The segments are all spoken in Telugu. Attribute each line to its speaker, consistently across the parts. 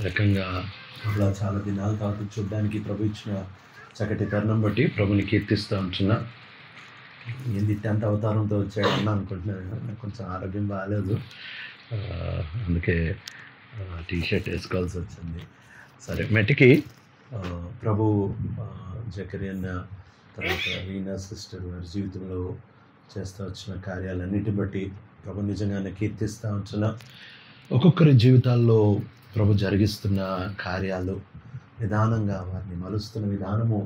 Speaker 1: రకంగా అలా చాలా దినాల తర్వాత చూడడానికి ప్రభు ఇచ్చిన చక్కటి తరుణం బట్టి ప్రభుని కీర్తిస్తూ ఉంటున్నా. ఏంది 10th అవతారంతో వచ్చాడని అనుకుంటున్నాను. నాకు కొంచెం ఆరోగ్యం బాగాలేదు, అందుకే టీషర్ట్ వేసుకోవాల్సి వచ్చింది. సరే, మెట్టికి ప్రభు జకరియన్న తర్వాత వీణా సిస్టర్ వారి జీవితంలో చేస్తూ వచ్చిన కార్యాలన్నిటి బట్టి ప్రభు నిజంగానే కీర్తిస్తూ ఉంటున్నా. ఒక్కొక్కరి జీవితాల్లో ప్రభు జరిగిస్తున్న కార్యాలు, నిదానంగా వారిని మలుస్తున్న విధానము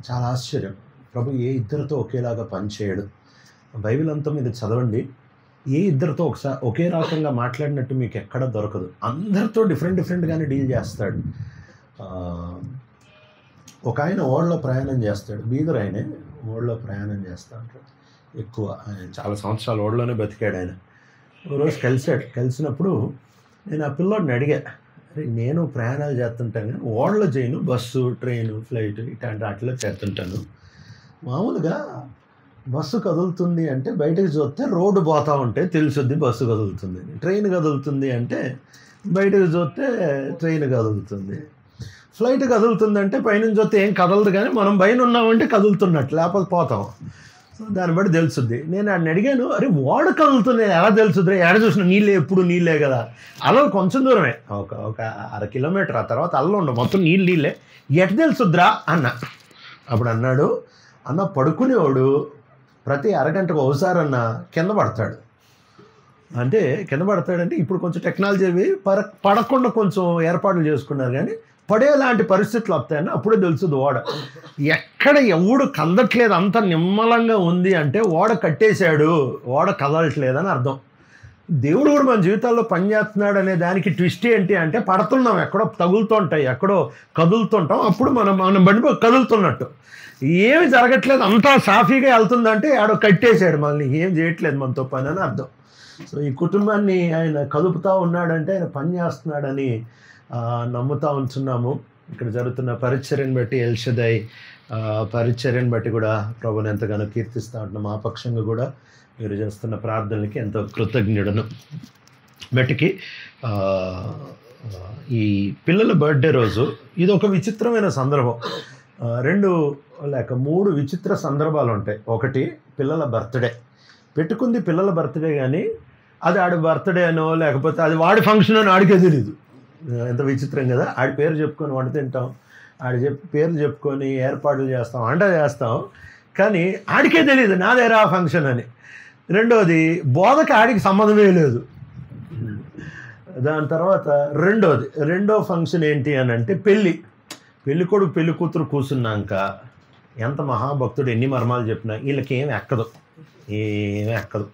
Speaker 1: చాలా ఆశ్చర్యం. ప్రభు ఏ ఇద్దరితో ఒకేలాగా పనిచేయడు. బైబిల్ అంతా మీరు చదవండి, ఏ ఇద్దరితో ఒకే రకంగా మాట్లాడినట్టు మీకు ఎక్కడ దొరకదు. అందరితో డిఫరెంట్గానే డీల్ చేస్తాడు. ఒక ఆయన ఓడలో ప్రయాణం చేస్తాడు, బీదర్ ఆయనే ఓడలో ప్రయాణం చేస్తూ ఉంటాడు. ఎక్కువ ఆయన చాలా సంవత్సరాలు ఓడలోనే బతికాడు. ఆయన రోజు కలిసినప్పుడు నేను ఆ పిల్లోడిని అడిగా, నేను ప్రయాణాలు చేస్తుంటాను కానీ ఓడలో చేయను, బస్సు, ట్రైను, ఫ్లైట్ ఇట్లాంటి వాటిలో చేస్తుంటాను. మామూలుగా బస్సు కదులుతుంది అంటే బయటకు చూస్తే రోడ్డు పోతూ ఉంటే తెలుసుద్ది బస్సు కదులుతుంది. ట్రైన్ కదులుతుంది అంటే బయటకు చూస్తే ట్రైన్ కదులుతుంది. ఫ్లైట్ కదులుతుంది అంటే పైనుంచి చూస్తే ఏం కదలదు, కానీ మనం పైన ఉన్నామంటే కదులుతున్నట్టు, లేకపోతే పోతాం. సో దాన్ని బట్టి తెలుసుద్ది. నేను ఆయన అడిగాను, అరే ఓడ కదులుతుంది ఎలా తెలుసుద్ది? ఎడ చూసిన నీళ్ళే, ఎప్పుడు నీళ్ళే కదా. అలలు కొంచెం దూరమే, ఒక 1/2 కిలోమీటర్. ఆ తర్వాత అల్లు ఉండవు, మొత్తం నీళ్ళే, ఎట తెలుసుద్రా అన్న. అప్పుడు అన్నాడు, అన్న పడుకునేవాడు ప్రతి అరగంటకు ఒకసారన్నా కింద పడతాడు. అంటే కింద పడతాడంటే ఇప్పుడు కొంచెం టెక్నాలజీ అవి పడకుండా కొంచెం ఏర్పాట్లు చేసుకున్నారు, కానీ పడేలాంటి పరిస్థితులు వస్తాయని అప్పుడే తెలుస్తుంది. ఓడ ఎక్కడ ఎవడు కదలట్లేదు, అంత నిమ్మలంగా ఉంది అంటే ఓడ కట్టేశాడు, ఓడ కదలట్లేదని అర్థం. దేవుడు కూడా మన జీవితాల్లో పనిచేస్తున్నాడు అనే దానికి ట్విస్ట్ ఏంటి అంటే, పడుతున్నాం, ఎక్కడో తగులుతుంటాయి, ఎక్కడో కదులుతుంటాం, అప్పుడు మనం బండి కదులుతున్నట్టు. ఏమి జరగట్లేదు, అంతా సాఫీగా వెళ్తుందంటే ఆడో కట్టేశాడు, మనల్ని ఏం చేయట్లేదు మనతో పని అని అర్థం. సో ఈ కుటుంబాన్ని ఆయన కదుపుతూ ఉన్నాడంటే ఆయన పని చేస్తున్నాడని నమ్ముతూ ఉంటున్నాము. ఇక్కడ జరుగుతున్న పరిచర్యను బట్టి, ఎల్షదై పరిచర్యను బట్టి కూడా ప్రభుని ఎంతగానో కీర్తిస్తూ ఉంటున్నాం. ఆ పక్షంగా కూడా మీరు చేస్తున్న ప్రార్థనలకి ఎంతో కృతజ్ఞుడను. బట్టికి ఈ పిల్లల బర్త్డే రోజు ఇది ఒక విచిత్రమైన సందర్భం. 2 లేక 3 విచిత్ర సందర్భాలు ఉంటాయి. ఒకటి పిల్లల బర్త్డే, పెట్టుకుంది పిల్లల బర్త్డే, కానీ అది ఆడి బర్త్డే అనో లేకపోతే అది వాడి ఫంక్షన్ అని ఆడికే తెలియదు. ఎంత విచిత్రం కదా. ఆడి పేరు చెప్పుకొని వంట తింటాం, పేర్లు చెప్పుకొని ఏర్పాట్లు చేస్తాం, వంట చేస్తాం, కానీ ఆడికే తెలియదు నాదేరా ఫంక్షన్ అని. రెండోది బోధకి ఆడికి సంబంధమే లేదు. దాని తర్వాత రెండో ఫంక్షన్ ఏంటి అని అంటే పెళ్ళి కొడుకు పెళ్లి కూతురు కూర్చున్నాక ఎంత మహాభక్తుడు ఎన్ని మర్మాలు చెప్పినా వీళ్ళకి ఏమి ఎక్కదు.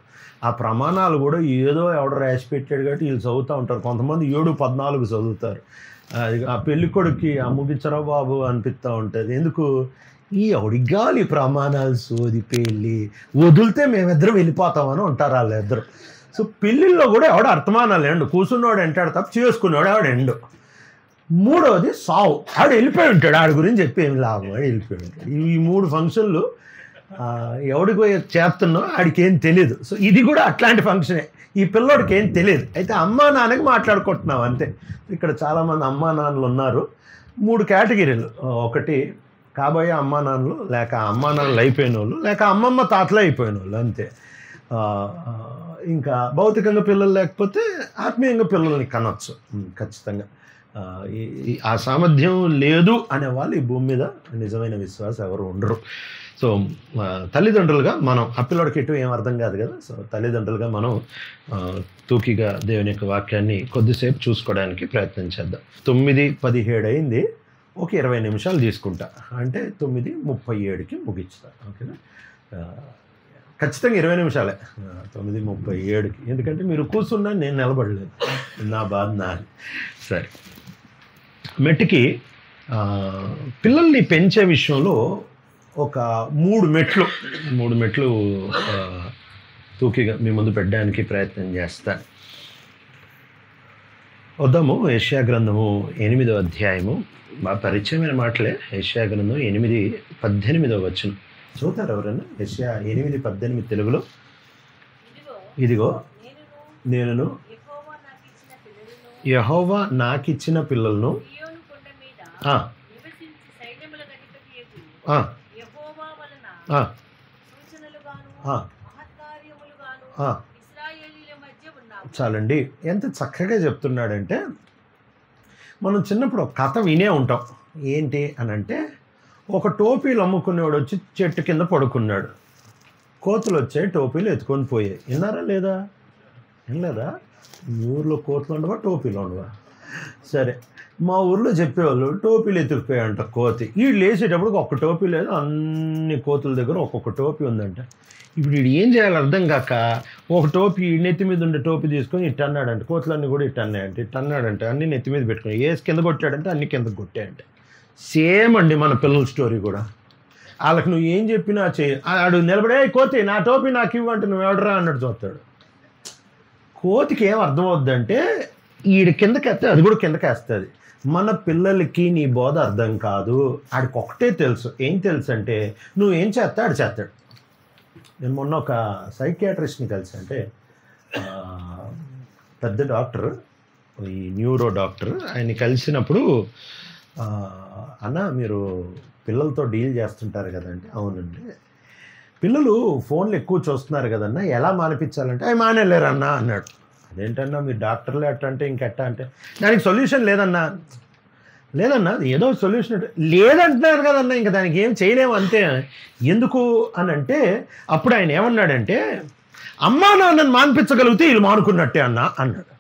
Speaker 1: ఆ ప్రమాణాలు కూడా ఏదో ఎవడో రాసి పెట్టాడు కాబట్టి వీళ్ళు చదువుతూ ఉంటారు. కొంతమంది 7-14 చదువుతారు. ఆ పెళ్లి కొడుక్కి ఆ ముగించరా బాబు అనిపిస్తూ ఉంటుంది. ఎందుకు ఈ అడిగాలి ప్రమాణాలు సోది, పెళ్ళి వదిలితే మేమిద్దరం వెళ్ళిపోతామని ఉంటారు వాళ్ళిద్దరు. సో పెళ్ళిళ్ళలో కూడా ఎవడ అర్థమానాలు ఎండు, కూర్చున్నవాడు ఎంటాడు తప్ప చేసుకున్నాడు ఆవిడ ఎండు. మూడవది సావు, ఆడు వెళ్ళిపోయి ఉంటాడు, ఆడి గురించి చెప్పి ఏమి లాభం, ఆడు వెళ్ళిపోయి ఉంటాడు. ఈ 3 ఫంక్షన్లు ఎవడికి చేస్తున్నావు ఆడికి ఏం తెలియదు. సో ఇది కూడా అట్లాంటి ఫంక్షనే. ఈ పిల్లోడికి ఏం తెలియదు, అయితే అమ్మా నాన్నకి మాట్లాడుకుంటున్నావు అంతే. ఇక్కడ చాలామంది అమ్మా నాన్నలు ఉన్నారు. 3 కేటగిరీలు. ఒకటి కాబోయే అమ్మా నాన్నలు, లేక అమ్మా నాన్నలు అయిపోయిన వాళ్ళు, లేక అమ్మమ్మ తాతలు అయిపోయిన వాళ్ళు అంతే. ఇంకా భౌతికంగా పిల్లలు లేకపోతే ఆత్మీయంగా పిల్లల్ని కనొచ్చు ఖచ్చితంగా. ఆ సామర్థ్యం లేదు అనేవాళ్ళు ఈ భూమి మీద నిజమైన విశ్వాసం ఎవరు ఉండరు. సో తల్లిదండ్రులుగా మనం, ఆ పిల్లడికి ఎటు ఏం అర్థం కాదు కదా. సో తల్లిదండ్రులుగా మనం తూకిగా దేవుని యొక్క వాక్యాన్ని కొద్దిసేపు చూసుకోవడానికి ప్రయత్నం చేద్దాం. 9:17 అయింది, ఒక 20 నిమిషాలు తీసుకుంటా, అంటే 9:37కి ముగిస్తా. ఓకేనా? ఖచ్చితంగా 20 నిమిషాలే, 9:37కి. ఎందుకంటే మీరు కూర్చున్నా నేను నిలబడలేదు, నా బాధ నాది. సరే, మెట్టికి పిల్లల్ని పెంచే విషయంలో ఒక 3 మెట్లు తూకిగా మీ ముందు పెట్టడానికి ప్రయత్నం చేస్తాను. వద్దాము. యెషయా గ్రంథము 8వ అధ్యాయము, బాగా పరిచయమైన మాటలే. యెషయా గ్రంథం 8:18 వచనం చూతారు ఎవరైనా? యెషయా 8:18 తెలుగులో. ఇదిగో నేను యెహోవా నాకిచ్చిన పిల్లలను ఆ, ఆ, ఆ, ఆ, ఆ. చాలండి. ఎంత చక్కగా చెప్తున్నాడంటే, మనం చిన్నప్పుడు ఒక కథ వినే ఉంటాం. ఏంటి అనంటే, ఒక టోపీలు అమ్ముకునేవాడు వచ్చి చెట్టు కింద పడుకున్నాడు. కోతులు వచ్చాయి, టోపీలు ఎత్తుకొని పోయాయి. విన్నారా లేదా? వినలేదా? మీ ఊర్లో కోతులు ఉండవా, టోపీలు ఉండవా? సరే, మా ఊర్లో చెప్పేవాళ్ళు టోపీలు ఎత్తుకుపోయాయంట కోతి. వీళ్ళు వేసేటప్పుడు ఒక్క టోపీ లేదు, అన్ని కోతుల దగ్గర ఒక్కొక్క టోపీ ఉందంట. ఇప్పుడు వీడు ఏం చేయాలి అర్థం కాక ఒక టోపీ నెత్తి మీద ఉండే టోపీ తీసుకొని ఇట్ట అన్నాడంటే, కోతులన్నీ కూడా ఇట్ట అన్నాయంటే, ఇట్ట అన్నాడంటే అన్ని నెత్తి మీద పెట్టుకుని వేసి కింద కొట్టాడంటే అన్ని కింద కొట్టాయంటే. సేమ్ అండి మన పిల్లల స్టోరీ కూడా. వాళ్ళకి నువ్వు ఏం చెప్పినా ఆడు నిలబడే కోతి నా టోపీ నాకు ఇవ్వంటే నువ్వు ఎవడరా అన్నట్టు చూస్తాడు. కోతికి ఏం అర్థమవుద్దంటే ఈడు కిందకేస్తే అది కూడా కిందకేస్తుంది. మన పిల్లలకి నీ బోధ అర్థం కాదు. ఆడికి ఒకటే తెలుసు. ఏం తెలుసు అంటే నువ్వేం చేస్తా ఆడు చేస్తాడు. నేను మొన్న ఒక సైకియాట్రిస్ట్ని కలిసి, అంటే పెద్ద డాక్టర్, ఈ న్యూరో డాక్టర్, ఆయన్ని కలిసినప్పుడు అన్న మీరు పిల్లలతో డీల్ చేస్తుంటారు కదండి. అవునండి. పిల్లలు ఫోన్లు ఎక్కువ చూస్తున్నారు కదన్నా, ఎలా మానిపించాలంటే అవి మానేలేరన్నా అన్నాడు. అదేంటన్నా మీరు డాక్టర్లే అట్ట అంటే ఇంకెట్టా అంటే, దానికి సొల్యూషన్ లేదన్నా. లేదన్నా ఏదో సొల్యూషన్ లేదంటున్నారు కదన్నా, ఇంకా దానికి ఏం చేయలేము అంతే. ఎందుకు అని అంటే అప్పుడు ఆయన ఏమన్నాడంటే, అమ్మా నాన్నని మానిపించగలిగితే వీళ్ళు మానుకున్నట్టే అన్నా అన్నాడు.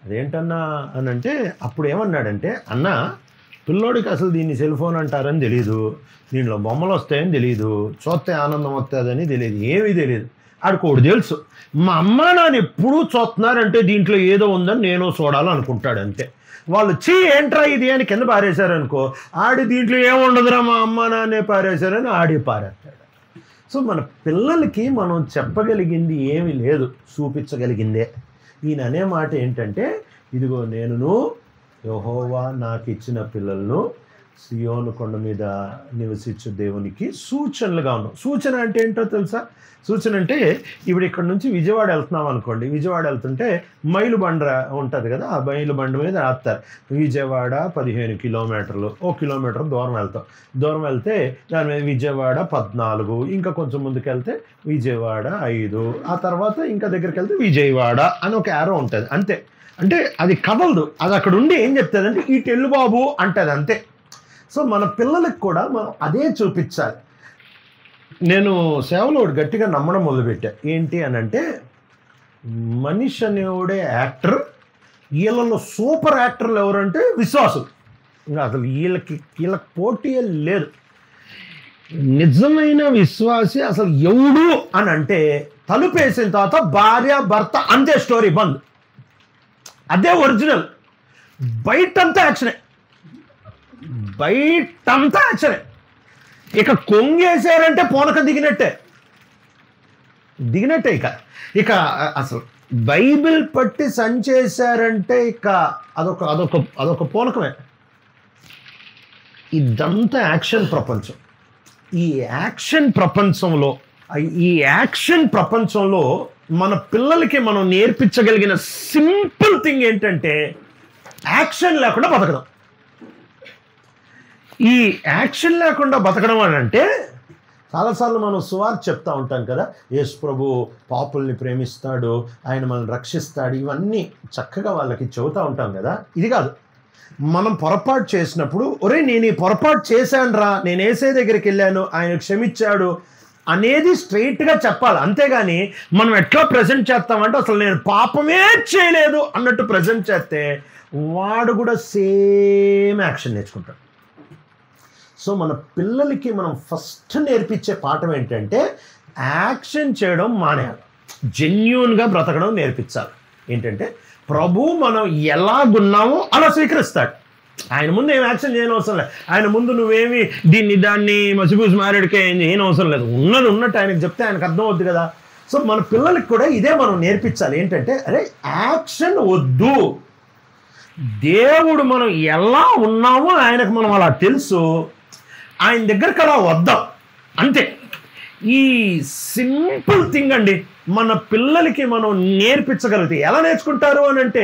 Speaker 1: అదేంటన్నా అని అంటే అప్పుడు ఏమన్నాడంటే, అన్న పిల్లోడికి అసలు దీన్ని సెల్ ఫోన్ అంటారని తెలియదు, దీంట్లో బొమ్మలు వస్తాయని తెలియదు, చూస్తే ఆనందం వస్తుందని తెలియదు, ఏమీ తెలియదు. ఆడికోడు తెలుసు, మా అమ్మ నాన్న ఎప్పుడూ చూస్తున్నారంటే దీంట్లో ఏదో ఉందని నేను చూడాలనుకుంటాడు అంతే. వాళ్ళు ఏంట్రా ఇది అని కింద పారేశారనుకో, ఆడి దీంట్లో ఏముండదురా మా అమ్మ నాన్నే పారేశారని ఆడి పారేస్తాడు. సో మన పిల్లలకి మనం చెప్పగలిగింది ఏమీ లేదు, చూపించగలిగిందే. ఈయన అనే మాట ఏంటంటే, ఇదిగో నేను యెహోవా నాకు ఇచ్చిన పిల్లలను సియోను కొండ మీద నివసించు దేవునికి సూచనలుగా ఉన్నాం. సూచన అంటే ఏంటో తెలుసా? సూచన అంటే ఇప్పుడు ఇక్కడ నుంచి విజయవాడ వెళ్తున్నాం అనుకోండి. విజయవాడ వెళ్తుంటే మైలు బండ ఉంటుంది కదా, ఆ మైలు బండ మీద రాస్తారు విజయవాడ 15 కిలోమీటర్లు. 1 కిలోమీటర్ దూరం వెళ్తాం. దూరం వెళ్తే దాని మీద విజయవాడ 14, ఇంకా కొంచెం ముందుకు వెళ్తే విజయవాడ 5, ఆ తర్వాత ఇంకా దగ్గరికి వెళ్తే విజయవాడ అని ఒక యారో ఉంటుంది అంతే. అంటే అది కదలదు, అది అక్కడ ఉండి ఏం చెప్తుంది అంటే ఈ టెల్లు బాబు అంటుంది అంతే. సో మన పిల్లలకు కూడా మనం అదే చూపించాలి. నేను సేవలో గట్టిగా నమ్మడం మొదలుపెట్టా. ఏంటి అని అంటే, మనిషి అనేవాడే యాక్టర్, వీళ్ళలో సూపర్ యాక్టర్లు ఎవరంటే విశ్వాసులు. ఇంకా అసలు వీళ్ళకి పోటీ లేదు. నిజమైన విశ్వాసి అసలు ఎవడు అని అంటే తలుపేసిన తర్వాత భార్య భర్త అంతే, స్టోరీ బంద్, అదే ఒరిజినల్. బయటంతా యాక్షనే, బయటంతా యాక్షనే. ఇక కొంగేసారంటే పోనక దిగినట్టే ఇక అసలు బైబిల్ పట్టి సంచేశారంటే ఇక అదొక పోనకమే. ఇదంతా యాక్షన్ ప్రపంచం. ఈ యాక్షన్ ప్రపంచంలో మన పిల్లలకి మనం నేర్పించగలిగిన సింపుల్ థింగ్ ఏంటంటే యాక్షన్ లేకుండా బతకడం. ఈ యాక్షన్ లేకుండా బతకడం అని అంటే, చాలాసార్లు మనం సువార్త చెప్తూ ఉంటాం కదా, యేసు ప్రభు పాపుల్ని ప్రేమిస్తాడు, ఆయన మనల్ని రక్షిస్తాడు, ఇవన్నీ చక్కగా వాళ్ళకి చెబుతూ ఉంటాం కదా. ఇది కాదు, మనం పొరపాటు చేసినప్పుడు ఒరే నేను ఈ పొరపాటు చేశానురా, నేను యేసే దగ్గరికి వెళ్ళాను, ఆయన క్షమించాడు అనేది స్ట్రైట్గా చెప్పాలి. అంతేగాని మనం ఎట్లా ప్రజెంట్ చేస్తామంటే అసలు నేను పాపమే చేయలేదు అన్నట్టు ప్రజెంట్ చేస్తే వాడు కూడా సేమ్ యాక్షన్ నేర్చుకుంటాడు. సో మన పిల్లలకి మనం ఫస్ట్ నేర్పించే పాఠం ఏంటంటే యాక్షన్ చేయడం మానేయాలి, జెన్యూన్గా బ్రతకడం నేర్పించాలి. ఏంటంటే ప్రభు మనం ఎలాగున్నామో అలా స్వీకరిస్తాడు. ఆయన ముందు ఏం యాక్షన్ చేయని అవసరం లేదు. ఆయన ముందు నువ్వేమి దాన్ని మసిపూసి మారేడుకే ఏం చేయని అవసరం లేదు. ఉన్నట్టు ఆయనకు చెప్తే ఆయనకు అర్థం అవుద్ది కదా. సో మన పిల్లలకి కూడా ఇదే మనం నేర్పించాలి. ఏంటంటే అరే యాక్షన్ వద్దు, దేవుడు మనం ఎలా ఉన్నామో ఆయనకు మనం అలా తెలుసు, ఆయన దగ్గరికి అలా వద్దాం అంతే. ఈ సింపుల్ థింగ్ అండి మన పిల్లలకి మనం నేర్పించగలిగితే ఎలా నేర్చుకుంటారు అని అంటే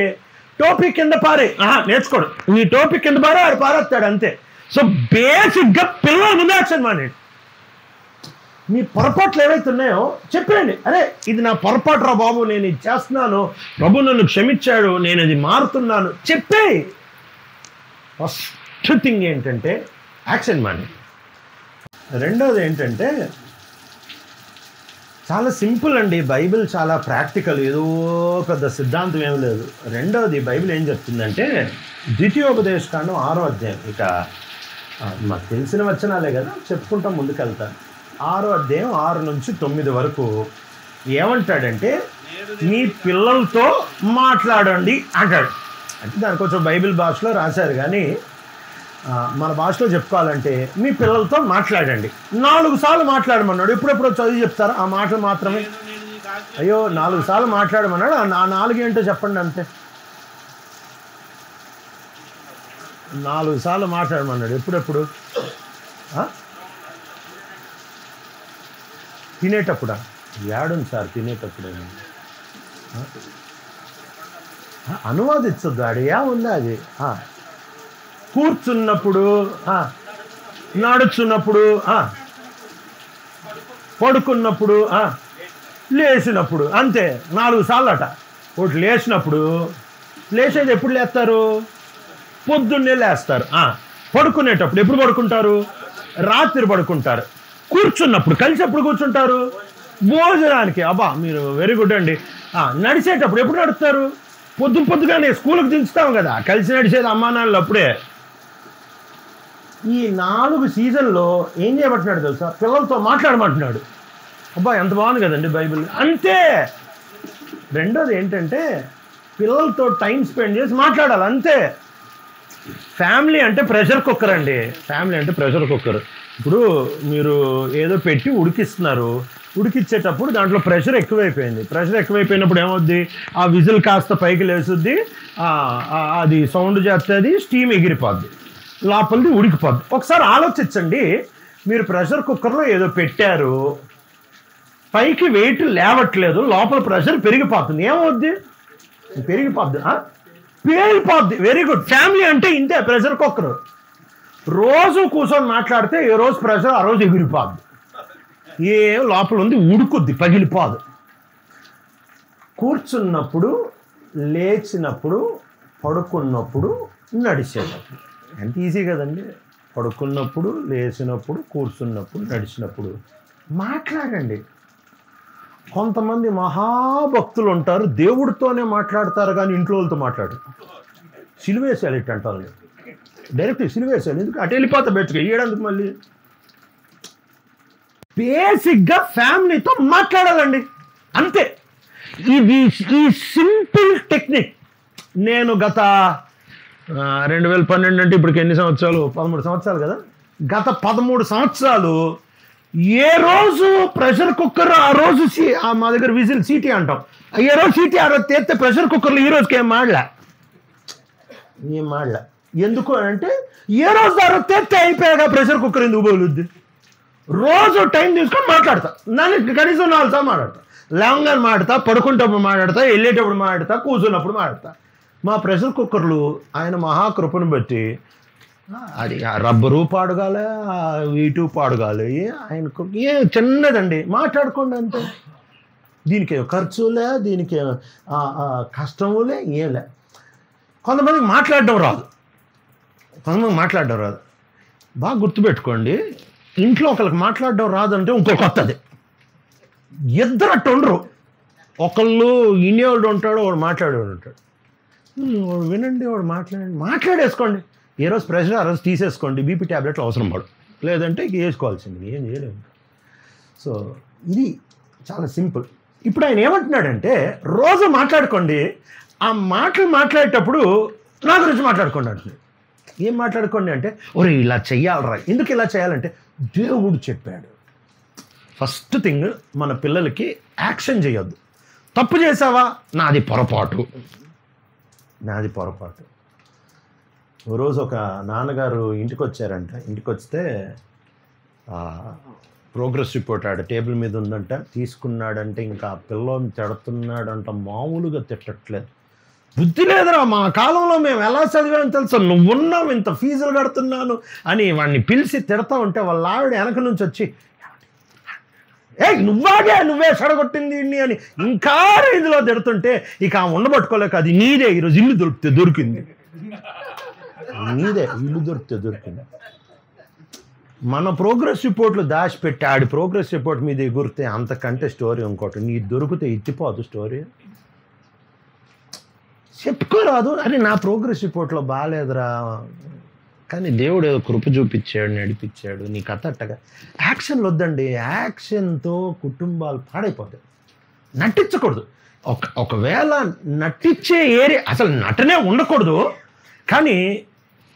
Speaker 1: టోపీ కింద పారే, నేర్చుకోడు, నీ టోపీ కింద పారే ఆడు పారేస్తాడు అంతే. సో బేసిక్గా పిల్లల ముందు యాక్షన్ మానేయండి. మీ పొరపాట్లు ఏవైతే ఉన్నాయో చెప్పండి, అరే ఇది నా పొరపాటు రా బాబు, నేను ఇది చేస్తున్నాను, ప్రభు నన్ను క్షమించాడు, నేను అది మారుతున్నాను చెప్పే. ఫస్ట్ థింగ్ ఏంటంటే యాక్షన్ మానేయండి. రెండోది ఏంటంటే చాలా సింపుల్ అండి, బైబిల్ చాలా ప్రాక్టికల్, ఏదో పెద్ద సిద్ధాంతం ఏమి లేదు. రెండోది బైబిల్ ఏం చెప్తుందంటే ద్వితీయోపదేశకాండం 6వ అధ్యాయం, ఇక మాకు తెలిసిన వచనాలే కదా చెప్పుకుంటాం ముందుకెళ్తాను. 6వ అధ్యాయం 6 నుంచి 9 వరకు ఏమంటాడంటే మీ పిల్లలతో మాట్లాడండి అంటాడు. అంటే దాని కొంచెం బైబిల్ భాషలో రాశారు, కానీ మన భాషలో చెప్పుకోవాలంటే మీ పిల్లలతో మాట్లాడండి. 4 సార్లు మాట్లాడమన్నాడు. ఎప్పుడెప్పుడో చదివి చెప్తారు ఆ మాటలు మాత్రమే. అయ్యో 4 సార్లు మాట్లాడమన్నాడు, ఆ 4 ఏంటో చెప్పండి అంతే. 4 సార్లు మాట్లాడమన్నాడు. ఎప్పుడెప్పుడు? తినేటప్పుడా? ఏడుంది సార్ తినేటప్పుడు, అనువాదించొద్దు, అడియా ఉందా అది. కూర్చున్నప్పుడు, నడుచున్నప్పుడు, పడుకున్నప్పుడు, లేచినప్పుడు, అంతే 4 సార్లు అట. ఒకటి లేచినప్పుడు, లేచేది ఎప్పుడు లేస్తారు? పొద్దున్నే లేస్తారు. పడుకునేటప్పుడు ఎప్పుడు పడుకుంటారు? రాత్రి పడుకుంటారు. కూర్చున్నప్పుడు కలిసి ఎప్పుడు కూర్చుంటారు? భోజనానికి. అబ్బా మీరు వెరీ గుడ్ అండి. నడిచేటప్పుడు ఎప్పుడు నడుస్తారు? పొద్దుగానే స్కూల్కి దించుతాం కదా, కలిసి నడిచేది అమ్మా నాన్నలు అప్పుడే. ఈ 4 సీజన్లో ఏం చేయబట్టినాడు తెలుసా? పిల్లలతో మాట్లాడమంటున్నాడు. అబ్బా ఎంత బాగుంది కదండి బైబిల్, అంతే. రెండోది ఏంటంటే పిల్లలతో టైం స్పెండ్ చేసి మాట్లాడాలి, అంతే. ఫ్యామిలీ అంటే ప్రెషర్ కుక్కర్ అండి, ఫ్యామిలీ అంటే ప్రెషర్ కుక్కర్. ఇప్పుడు మీరు ఏదో పెట్టి ఉడికిస్తున్నారు, ఉడికిచ్చేటప్పుడు దాంట్లో ప్రెషర్ ఎక్కువైపోయింది. ప్రెషర్ ఎక్కువైపోయినప్పుడు ఏమవుద్ది? ఆ విజిల్ కాస్త పైకి లేసుద్ది, అది సౌండ్ చేస్తుంది, స్టీమ్ ఎగిరిపోద్ది, లోపలిది ఉడికిపోద్ది. ఒకసారి ఆలోచించండి, మీరు ప్రెషర్ కుక్కర్లో ఏదో పెట్టారు, పైకి వెయిట్ లేవట్లేదు, లోపల ప్రెషర్ పెరిగిపోతుంది, ఏమవుద్ది? పెరిగిపోద్ది, పేలిపోద్ది. Very good. ఫ్యామిలీ అంటే ఇంతే, ప్రెషర్ కుక్కర్. రోజు కూర్చొని మాట్లాడితే ఏ రోజు ప్రెషర్ ఆ రోజు ఎగిరిపోద్ది, ఏ లోపల ఉంది ఉడుకుద్ది, పగిలిపోదు. కూర్చున్నప్పుడు, లేచినప్పుడు, పడుకున్నప్పుడు, నడిచేటప్పుడు, ఎంత ఈజీ కదండి. పడుకున్నప్పుడు, లేచినప్పుడు, కూర్చున్నప్పుడు, నడిచినప్పుడు మాట్లాడండి. కొంతమంది మహాభక్తులు ఉంటారు, దేవుడితోనే మాట్లాడతారు కానీ ఇంట్లో వాళ్ళతో మాట్లాడరు. సిలువేసాలి ఇట్ అంటారు, డైరెక్ట్ సిలువేసాలి. ఎందుకు? అటు వెళ్ళిపోతా బెట్టుగా ఇయ్యడానికి. మళ్ళీ బేసిక్గా ఫ్యామిలీతో మాట్లాడాలండి, అంతే. ఈ సింపుల్ టెక్నిక్ నేను గత 2012 అంటే ఇప్పటికి ఎన్ని సంవత్సరాలు? 13 సంవత్సరాలు కదా. గత 13 సంవత్సరాలు ఏ రోజు ప్రెషర్ కుక్కర్ ఆ రోజు మా దగ్గర విజిల్ సీటీ అంటాం, ఏ రోజు సీటీ ఆ రోజు తెస్తే ప్రెషర్ కుక్కర్లో ఈ రోజుకి ఏం మాడలే. ఎందుకు అంటే ఏ రోజు ఆ రోజు తెస్తే అయిపోయాక ప్రెషర్ కుక్కర్ ఎందుకు పోలుద్ది? రోజు టైం తీసుకొని మాట్లాడతా, దానికి కనీసం 4 సార్లు మాట్లాడతా. లేవంగానే మాట్లాడతా, పడుకుంటప్పుడు మాట్లాడతా, వెళ్ళేటప్పుడు మాట్లాడతా, కూర్చున్నప్పుడు మాట్లాడతా. మా ప్రెషర్ కుక్కర్లు ఆయన మహాకృపను బట్టి అది రబ్బరు పాడుగాలే, వీటు పాడుగాలి, ఆయనకు ఏం చిన్నదండి, మాట్లాడుకోండి అంతే. దీనికి ఖర్చులే, దీనికి కష్టములే, ఏంలే. కొంతమందికి మాట్లాడడం రాదు, బాగా గుర్తుపెట్టుకోండి. ఇంట్లో ఒకరికి మాట్లాడడం రాదంటే ఇంకో కొత్తది. ఇద్దరు అట్టు ఉండరు, ఒకళ్ళు వినేవాడు ఉంటాడు, వాడు మాట్లాడేవాడు ఉంటాడు. వాడు వినండి, వాడు మాట్లాడేసుకోండి. ఏ రోజు ప్రెషర్ ఆ రోజు తీసేసుకోండి, బీపీ ట్యాబ్లెట్లు అవసరం పడు, లేదంటే వేసుకోవాల్సింది, ఏం చేయలేము. సో ఇది చాలా సింపుల్. ఇప్పుడు ఆయన ఏమంటున్నాడంటే రోజు మాట్లాడుకోండి, ఆ మాటలు మాట్లాడేటప్పుడు నా గురించి మాట్లాడుకోండి అంటున్నాడు. ఏం మాట్లాడుకోండి అంటే, ఒరే ఇలా చెయ్యాలరా, ఎందుకు ఇలా చేయాలంటే దేవుడు చెప్పాడు. ఫస్ట్ థింగ్, మన పిల్లలకి యాక్షన్ చేయొద్దు. తప్పు చేసావా, నాది పొరపాటు. ఓ రోజు ఒక నాన్నగారు ఇంటికి వచ్చారంట. ఇంటికి వస్తే ప్రోగ్రెస్ రిపోర్ట్ ఆడ టేబుల్ మీద ఉందంట. తీసుకున్నాడంటే ఇంకా పిల్లోని తిడుతున్నాడంట, మామూలుగా తిట్టట్లేదు. బుద్ధి లేదురా, మా కాలంలో మేము ఎలా చదివామని తెలుసా, నువ్వున్నావు ఇంత ఫీజులు కడుతున్నాను అని వాడిని పిలిచి తిడతా ఉంటే వాళ్ళ ఆవిడ వెనక నుంచి వచ్చి, నువ్వే చెడగొట్టింది అని ఇంకా రేంజ్లో తిడుతుంటే ఇక ఆమె ఉండబట్టుకోలేక, అది నీదే, ఈరోజు ఇల్లు దొరికింది, నీదే ఇల్లు దొరికింది. మన ప్రోగ్రెస్ రిపోర్ట్లు దాచిపెట్టి ఆడి ప్రోగ్రెస్ రిపోర్ట్ మీద ఎగురితే అంతకంటే స్టోరీ ఇంకోటి, నీ దొరికితే ఇట్టిపోదు స్టోరీ. చెప్పుకోరాదు అని నా ప్రోగ్రెస్ రిపోర్ట్లో బాగాలేదురా, కానీ దేవుడు ఏదో కృప చూపించాడు, నడిపించాడు, నీ కథ అట్టగా. యాక్షన్లు వద్దండి, యాక్షన్తో కుటుంబాలు పాడైపోతాయి. నటించకూడదు. ఒకవేళ నటించే ఏరియా అసలు నటనే ఉండకూడదు, కానీ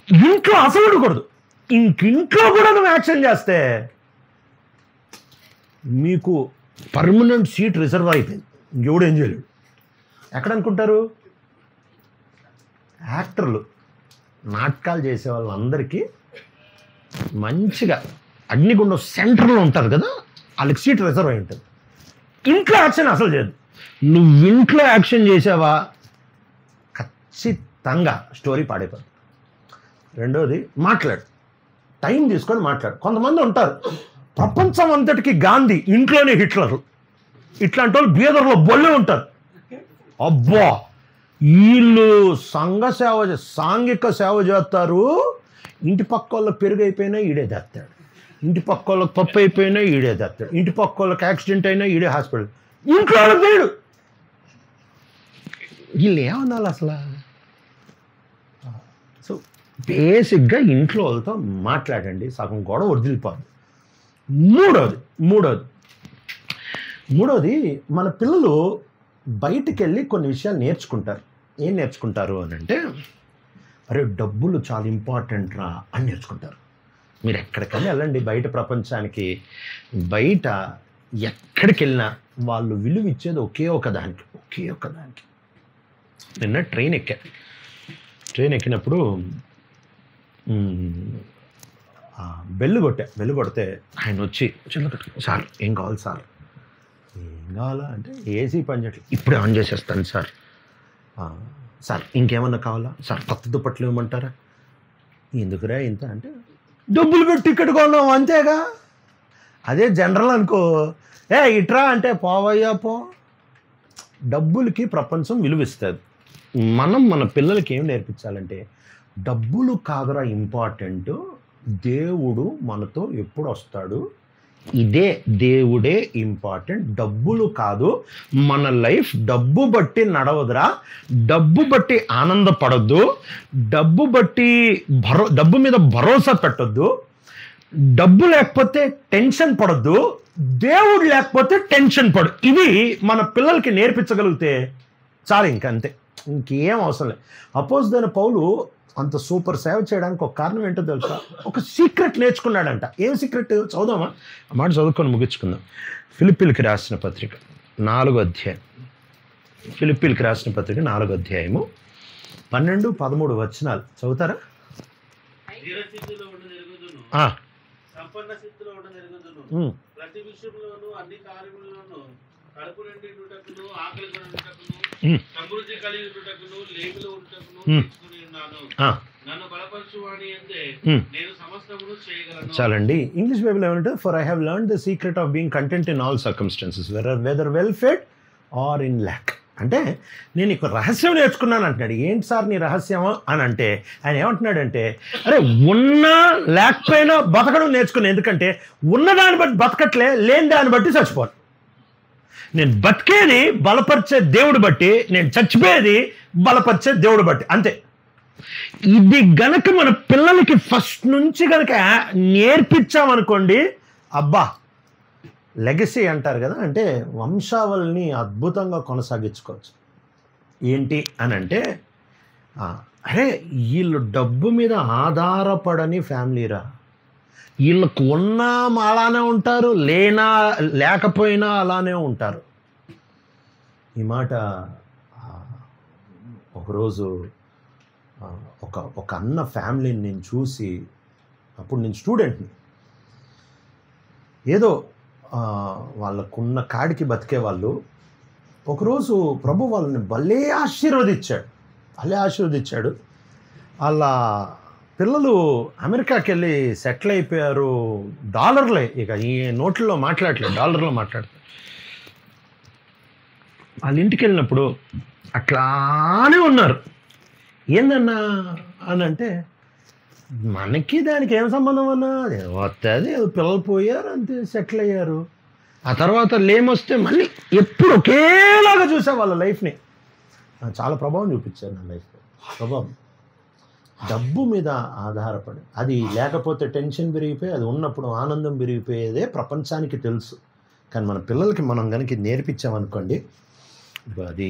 Speaker 1: ఇంట్లో అసలు ఉండకూడదు. ఇంట్లో కూడా నువ్వు యాక్షన్ చేస్తే మీకు పర్మనెంట్ సీట్ రిజర్వ్ అయిపోయింది, ఇంకెవడు ఏం చేయలేడు. ఎక్కడ అనుకుంటారు? యాక్టర్లు, నాటకాలు చేసే వాళ్ళందరికీ మంచిగా అగ్నిగుండం సెంటర్లో ఉంటారు కదా, వాళ్ళకి సీట్ రిజర్వ్ అయి ఉంటుంది. ఇంట్లో యాక్షన్ అసలు చేయదు. నువ్వు ఇంట్లో యాక్షన్ చేసావా ఖచ్చితంగా స్టోరీ పాడైపోతుంది. రెండోది, మాట్లాడు, టైం తీసుకొని మాట్లాడు. కొంతమంది ఉంటారు ప్రపంచం అంతటికి గాంధీ, ఇంట్లోనే హిట్లరు. ఇట్లాంటి వాళ్ళు బీదర్లో బొల్లే ఉంటారు. అబ్బా, వీళ్ళు సాంఘిక సేవ చేస్తారు. ఇంటి పక్క వాళ్ళకి పెరుగు అయిపోయినా ఈడే తెస్తాడు, ఇంటి పక్క వాళ్ళకి పప్పు అయిపోయినా ఈడే తెస్తాడు, ఇంటి పక్క వాళ్ళకి యాక్సిడెంట్ అయినా ఈడే హాస్పిటల్, ఇంట్లో వాళ్ళకి వేడు. వీళ్ళు ఏమన్నాళ్ళు అసలు? సో బేసిక్గా ఇంట్లో వాళ్ళతో మాట్లాడండి, సగం గొడవ వదిలిపోదు. మూడోది మన పిల్లలు బయటికి వెళ్ళి కొన్ని విషయాలు నేర్చుకుంటారు. ఏం నేర్చుకుంటారు అని అంటే, అరే డబ్బులు చాలా ఇంపార్టెంట్ రా అని నేర్చుకుంటారు. మీరు ఎక్కడికైనా వెళ్ళండి బయట ప్రపంచానికి, బయట ఎక్కడికి వెళ్ళినా వాళ్ళు విలువ ఇచ్చేది ఒకే ఒక దానికి. నిన్న ట్రైన్ ఎక్కినప్పుడు బెల్లు కొడితే ఆయన వచ్చి, సార్ ఏం కావాలి సార్, ఏం కావాలా అంటే, ఏసీ పని చేయట్లేదు, ఇప్పుడే ఆన్ చేసేస్తాను సార్. సార్ ఇంకేమన్నా కావాలా సార్, కొత్త దుప్పట్లు ఇవ్వమంటారా? ఎందుకురా ఇంత అంటే, డబ్బులు పెట్టి టికెట్ కొన్నాం అంతేగా. అదే జనరల్ అనుకో, ఇట్రా అంటే పోవయ్యా పో. డబ్బులకి ప్రపంచం విలువిస్తుంది. మనం మన పిల్లలకి ఏం నేర్పించాలంటే, డబ్బులు కాదురా ఇంపార్టెంట్, దేవుడు మనతో ఎప్పుడు వస్తాడు, ఇదే దేవుడే ఇంపార్టెంట్. డబ్బులు కాదు, మన లైఫ్ డబ్బు బట్టి నడవదురా, డబ్బు బట్టి ఆనందపడద్దు, డబ్బు మీద భరోసా పెట్టద్దు, డబ్బు లేకపోతే టెన్షన్ పడద్దు, దేవుడు లేకపోతే టెన్షన్ పడు. ఇవి మన పిల్లలకి నేర్పించగలిగితే చాలు, ఇంకంతే, ఇంకేం అవసరం లేదు. అపోజిట్ పౌలు అంత సూపర్ సేవ చేయడానికి ఒక కారణం ఏంటో తెలుసా? ఒక సీక్రెట్ నేర్చుకున్నాడంట. ఏం సీక్రెట్ చదువుదామా? ఆ మాట చదువుకొని ముగించుకుందాం. ఫిలిప్పీలకు రాసిన పత్రిక 4వ అధ్యాయం. ఫిలిప్పీలకు రాసిన పత్రిక 4వ అధ్యాయము 12-13 వచనాలు చదువుతారా?
Speaker 2: ప్రతి విషయంలోనూ అన్ని కార్యములలోనూ కడుపు నిండుటకును ఆకలి కొనుటకును సమృద్ధి కలిగి ఉండుటకును లేమిలో ఉండుటకును తెచ్చుకుని ఉన్నాను. నన్ను బలపరచువాని యందే నేను సమస్తమును చేయగలను.
Speaker 1: చాలండి. ఇంగ్లీష్ బైబిల్ ఏమంటే, for I have learned the secret of being content in all circumstances whether well fed or in lack. అంటే నేను ఇక రహస్యం నేర్చుకున్నాను అంటున్నాడు. ఏంటి సార్ నీ రహస్యమా అని అంటే, ఆయన ఏమంటున్నాడంటే, అరే ఉన్నా లేకపోయినా బతకడం నేర్చుకున్నాను. ఎందుకంటే ఉన్నదాన్ని బట్టి బతకట్లే, లేని దాన్ని బట్టి చచ్చిపోను. నేను బతికేది బలపరిచే దేవుడు బట్టి, నేను చచ్చిపోయేది బలపరిచే దేవుడు బట్టి, అంతే. ఇది గనక మన పిల్లలకి ఫస్ట్ నుంచి గనక నేర్పించామనుకోండి, అబ్బా లెగసీ అంటారు కదా, అంటే వంశావళిని అద్భుతంగా కొనసాగించుకోవచ్చు. ఏంటి అని అంటే, అరే వీళ్ళు డబ్బు మీద ఆధారపడని ఫ్యామిలీరా, వీళ్ళకు ఉన్నా అలానే ఉంటారు, లేకపోయినా అలానే ఉంటారు. ఈ మాట ఒకరోజు ఒక అన్న ఫ్యామిలీని నేను చూసి, అప్పుడు నేను స్టూడెంట్ని, ఏదో వాళ్ళకున్న కాడికి బతికే వాళ్ళు, ఒకరోజు ప్రభు వాళ్ళని భలే ఆశీర్వదించాడు. భలే ఆశీర్వదించాడు. వాళ్ళ పిల్లలు అమెరికాకి వెళ్ళి సెటిల్ అయిపోయారు. డాలర్లే, ఇక ఈ నోట్లలో మాట్లాడలేదు, డాలర్లో మాట్లాడతారు. వాళ్ళ ఇంటికి వెళ్ళినప్పుడు అట్లానే ఉన్నారు. ఏందన్నా అని అంటే, మనకి దానికి ఏం సంబంధం అన్నా, వస్తుంది, పిల్లలు పోయారు అంతే, సెటిల్ అయ్యారు. ఆ తర్వాత లేమొస్తే మళ్ళీ ఎప్పుడు ఒకేలాగా చూసా వాళ్ళ లైఫ్ని. చాలా ప్రభావం చూపించారు నా లైఫ్లో. ప్రభావం డబ్బు మీద ఆధారపడి, అది లేకపోతే టెన్షన్ పెరిగిపోయి, అది ఉన్నప్పుడు ఆనందం పెరిగిపోయేదే ప్రపంచానికి తెలుసు. కానీ మన పిల్లలకి మనం కనుక నేర్పించామనుకోండి, అది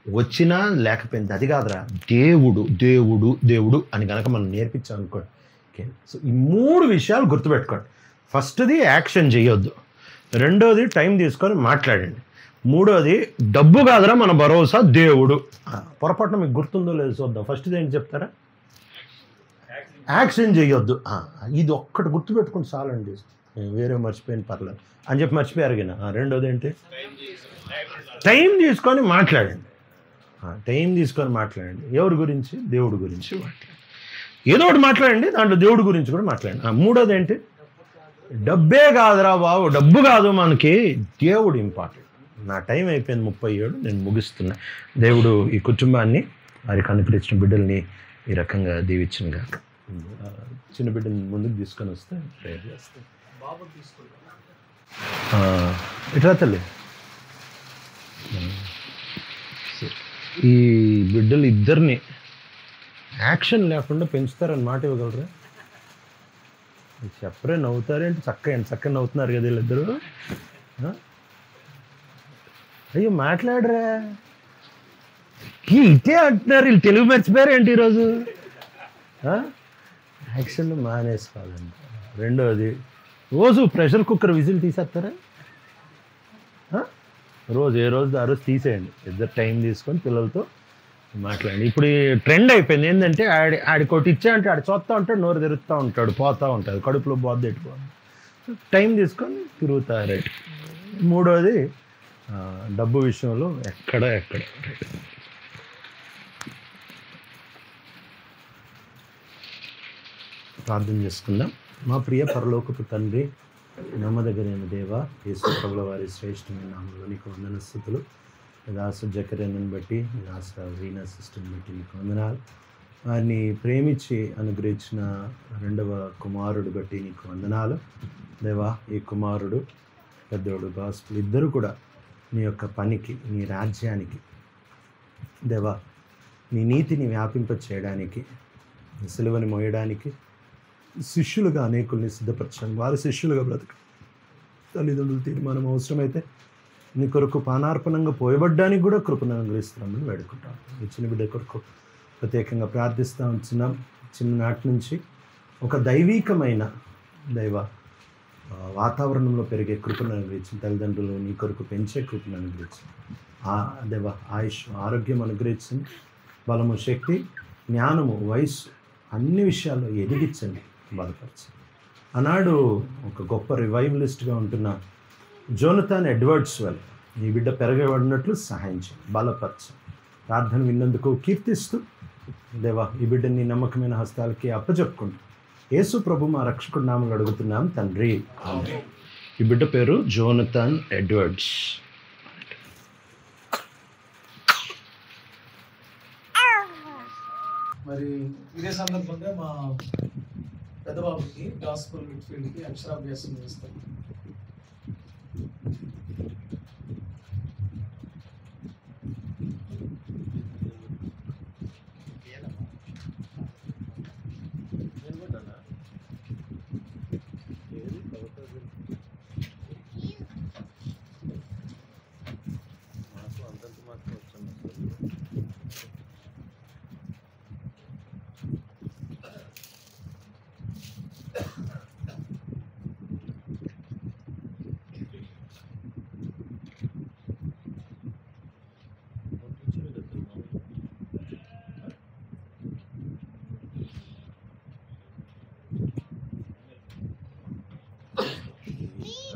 Speaker 1: వచ్చినా లేకపోయింది అది కాదురా, దేవుడు దేవుడు దేవుడు అని కనుక మనం నేర్పించామనుకోండి. ఓకే, సో ఈ 3 విషయాలు గుర్తుపెట్టుకోండి. ఫస్ట్ది యాక్షన్ చేయొద్దు, రెండోది టైం తీసుకొని మాట్లాడండి, మూడోది డబ్బు కాదురా మన భరోసా దేవుడు. పొరపాటున మీకు గుర్తుందో లేదో చూద్దాం. ఫస్ట్ది ఏంటి చెప్తారా? యాక్షన్ చేయొద్దు. ఇది ఒక్కటి గుర్తుపెట్టుకుని చాలండి, వేరే మర్చిపోయిన పర్లేదు అని చెప్పి మర్చిపోయారు కదా. రెండోది ఏంటి? టైం తీసుకొని మాట్లాడండి. టైం తీసుకొని మాట్లాడండి. ఎవరి గురించి? దేవుడి గురించి మాట్లాడండి. ఏదో ఒకటి మాట్లాడండి, దాంట్లో దేవుడి గురించి కూడా మాట్లాడండి. మూడోది ఏంటి? డబ్బే కాదురా బాబు, డబ్బు కాదు మనకి, దేవుడు ఇంపార్టెంట్. నా టైం అయిపోయింది 37, నేను ముగిస్తున్నా. దేవుడు ఈ కుటుంబాన్ని, వారికి అనుగ్రహించిన బిడ్డల్ని ఈ రకంగా దీవించిన గాక. చిన్న బిడ్డని ముందుకు తీసుకొని వస్తే ప్రేయర్ చేస్తాను. ఇట్లా తల్లి, ఈ బిడ్డలు ఇద్దరిని యాక్షన్ లేకుండా పెంచుతారని మాట ఇవ్వగలరా? చెప్పరే, నవ్వుతారేంటి? చక్కగా నవ్వుతున్నారు కదా వీళ్ళిద్దరు. అయ్యో మాట్లాడరా, ఇటే అంటున్నారు వీళ్ళు. తెలుగు మర్చిపోయారేంటి ఈరోజు? యాక్షన్ మానేసుకోవాలండి. రెండోది, రోజు ప్రెషర్ కుక్కర్ విజిల్ తీసేస్తారా? రోజు ఏ రోజు ఆ రోజు తీసేయండి. ఇద్దరు టైం తీసుకొని పిల్లలతో మాట్లాడండి. ఇప్పుడు ఈ ట్రెండ్ అయిపోయింది ఏంటంటే, ఆడికి ఒకటి ఇచ్చా అంటే ఆడు చూస్తూ ఉంటాడు, నోరు తిరుగుతూ ఉంటాడు, పోతూ ఉంటుంది, కడుపులో బోద్ద ఎట్టుకోవాలి. టైం తీసుకొని తిరుగుతారు. మూడోది, డబ్బు విషయంలో ఎక్కడ ప్రార్థన చేసుకుందాం. మా ప్రియ పరలోకపు తండ్రి, నమ్మదగిన దేవా, యేసు ప్రభుల వారి శ్రేష్టమైన నామంలో నీకు వందనస్తుతులు. దాసు జకరేనని బట్టి, దాసు వీణా సిస్టర్ని బట్టి నీకు వందనాలు. వారిని ప్రేమించి అనుగ్రహించిన 2వ కుమారుడు బట్టి నీకు వందనాలు దేవా. ఈ కుమారుడు పెద్దోడు గాస్పుల్ ఇద్దరు కూడా నీ యొక్క పనికి, నీ రాజ్యానికి దేవా, నీ నీతిని వ్యాపింప చేయడానికి, నీ సిలువని మోయడానికి, శిష్యులుగా అనేకుల్ని సిద్ధపరచడం, వారి శిష్యులుగా బ్రతక తల్లిదండ్రుల తీర్మానం అవసరమైతే నీ కొరకు పానార్పణంగా పోయబడ్డానికి కూడా కృపను అనుగ్రహిస్తున్నామని వేడుకుంటాం. ఈ చిన్న బిడ్డ కొరకు ప్రత్యేకంగా ప్రార్థిస్తూ ఉంటున్నాం. చిన్ననాటి నుంచి ఒక దైవీకమైన వాతావరణంలో పెరిగే కృపను అనుగ్రహించి, తల్లిదండ్రులు నీ కొరకు పెంచే కృపను అనుగ్రహించి, ఆయుష్ ఆరోగ్యం అనుగ్రహించండి, బలము శక్తి జ్ఞానము వయస్సు అన్ని విషయాల్లో ఎదిగించండి, బలపరచండి. ఆనాడు ఒక గొప్ప రివైవలిస్ట్గా ఉంటున్న జోనథాన్ ఎడ్వర్డ్స్వెల్ నీ బిడ్డ పెరగబడినట్లు సహాయం చేయండి, బలపరచండి. ప్రార్థన విన్నందుకు కీర్తిస్తూ దేవా, ఈ బిడ్డని నమ్మకమైన హస్తాలకి అప్పచెప్పుకుంటూ యేసు ప్రభు మా రక్షకుడి నామములో అడుగుతున్నాం తండ్రి, ఆమేన్. ఈ బిడ్డ పేరు జోనథాన్ ఎడ్వర్డ్స్.
Speaker 3: మరి ఇదే సందర్భంగా మా పెద్దబాబుకి గాస్పుల్ మిడ్ఫీల్డ్కి అక్షరాభ్యాసం చేస్తాం.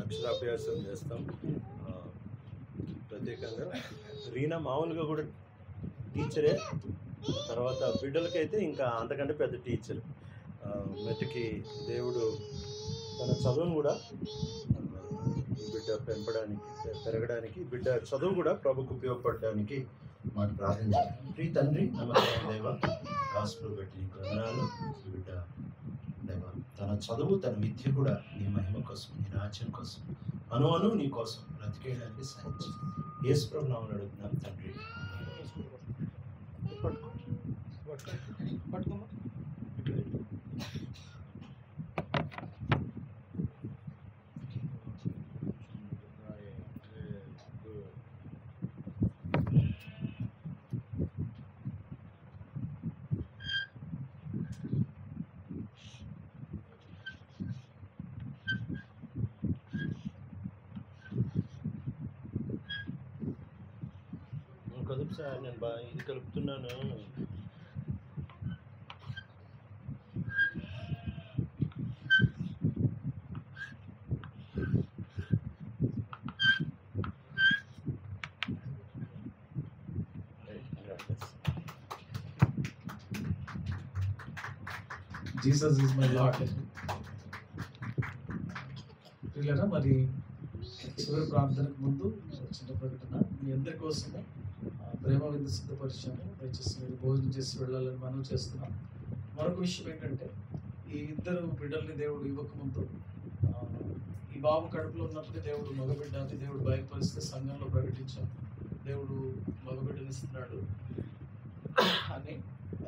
Speaker 1: అక్షరాభ్యాసం చేస్తాం. ప్రత్యేకంగా రీనా మామూలుగా కూడా టీచరే, తర్వాత బిడ్డలకైతే ఇంకా అంతకంటే పెద్ద టీచర్. మెట్టుకి దేవుడు తన చదువును కూడా ఈ బిడ్డ పెరగడానికి బిడ్డ చదువు కూడా ప్రభుకు ఉపయోగపడడానికి మాకు ప్రార్థించాలి. ప్రియ తండ్రి, నమ్మకమైన దేవ, గాస్పుల్ పెట్టి నీకు వందనాలు. ఈ బిడ్డ దేవ తన చదువు, తన విద్య కూడా నీ మహిమ కోసం, నీ రాజ్యం కోసం, అను నీ కోసం బ్రతికేయడానికి సాధించి యేసు ప్రభు నామములో అడుగుతున్నాం తండ్రి. కదుపు సార్, నేను ఇది కలుపుతున్నాను.
Speaker 3: Jesus is my lord. పిల్లరా, మరి చివరి ప్రార్థనకు ముందు చిన్న ప్రకటన. మీ అందరి కోసము ప్రేమ విందు సిద్ధపరిచాము. దయచేసి మీరు భోజనం చేసి వెళ్ళాలని మనం చేస్తున్నాం. మరొక విషయం ఏంటంటే, ఈ ఇద్దరు బిడ్డల్ని దేవుడు ఇవ్వకముందు, ఈ బాబు కడుపులో ఉన్నప్పుడే దేవుడు మగబిడ్డ అని దేవుడు బయలుపరిస్తే సంఘంలో ప్రకటించాం. దేవుడు మగబిడ్డని ఇస్తున్నాడు అని.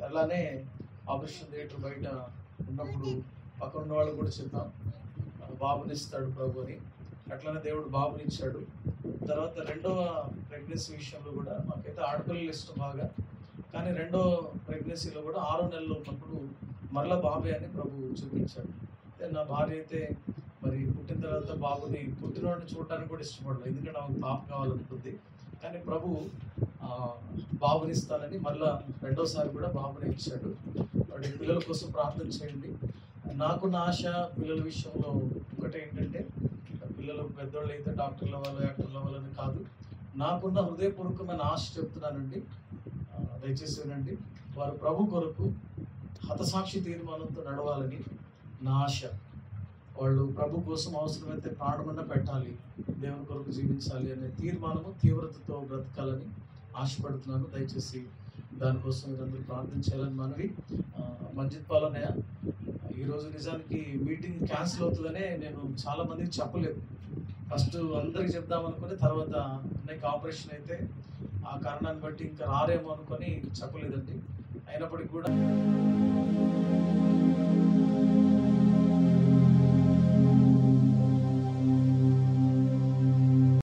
Speaker 3: అలానే ఆపరేషన్ థియేటర్ బయట ఉన్నప్పుడు పక్కన ఉన్న వాళ్ళు కూడా చెప్పాం, బాబునిస్తాడు ప్రభు అని. అట్లనే దేవుడు బాబునిచ్చాడు. తర్వాత రెండవ ప్రెగ్నెన్సీ విషయంలో కూడా మాకైతే ఆడపిల్లలు ఇష్టం బాగా, కానీ రెండో ప్రెగ్నెన్సీలో కూడా 6 నెలలు ఉన్నప్పుడు మరలా బాబే అని ప్రభు చూపించాడు. నా భార్య అయితే మరి పుట్టిన తర్వాత బాబుని పుట్టినవాడిని చూడటానికి కూడా ఇష్టపడలేదు, ఎందుకంటే ఆమెకు పాప కావాలనుకుంది. కానీ ప్రభు బాబునిస్తానని మళ్ళా రెండోసారి కూడా బాబుని ఇచ్చాడు. వాడి పిల్లల కోసం ప్రార్థన చేయండి. నాకున్న ఆశ పిల్లల విషయంలో ఒకటే ఏంటంటే, పిల్లలు పెద్దోళ్ళు అయితే డాక్టర్ల వాళ్ళు, యాక్టర్ల వాళ్ళని కాదు, నాకున్న హృదయపూర్వకమైన ఆశ చెప్తున్నానండి. దయచేసి వినండి. వారు ప్రభు కొరకు హతసాక్షి తీర్మానంతో నడవాలని నా ఆశ. వాళ్ళు ప్రభు కోసం అవసరమైతే ప్రాణమన్నా పెట్టాలి, దేవుని కొరకు జీవించాలి అనే తీర్మానము, తీవ్రతతో బ్రతకాలని ఆశపడుతున్నాను. దయచేసి దానికోసం మీరందరూ ప్రార్థించాలని మనవి. మంజిత్ పాలనయ్య, ఈరోజు నిజానికి మీటింగ్ క్యాన్సిల్ అవుతుందనే నేను చాలా మందికి చెప్పలేదు. ఫస్ట్ అందరికి చెప్దామనుకుని, తర్వాత అన్నయ్యకి ఆపరేషన్ అయితే ఆ కారణాన్ని బట్టి ఇంకా రారేమో అనుకొని చెప్పలేదండి. అయినప్పటికీ కూడా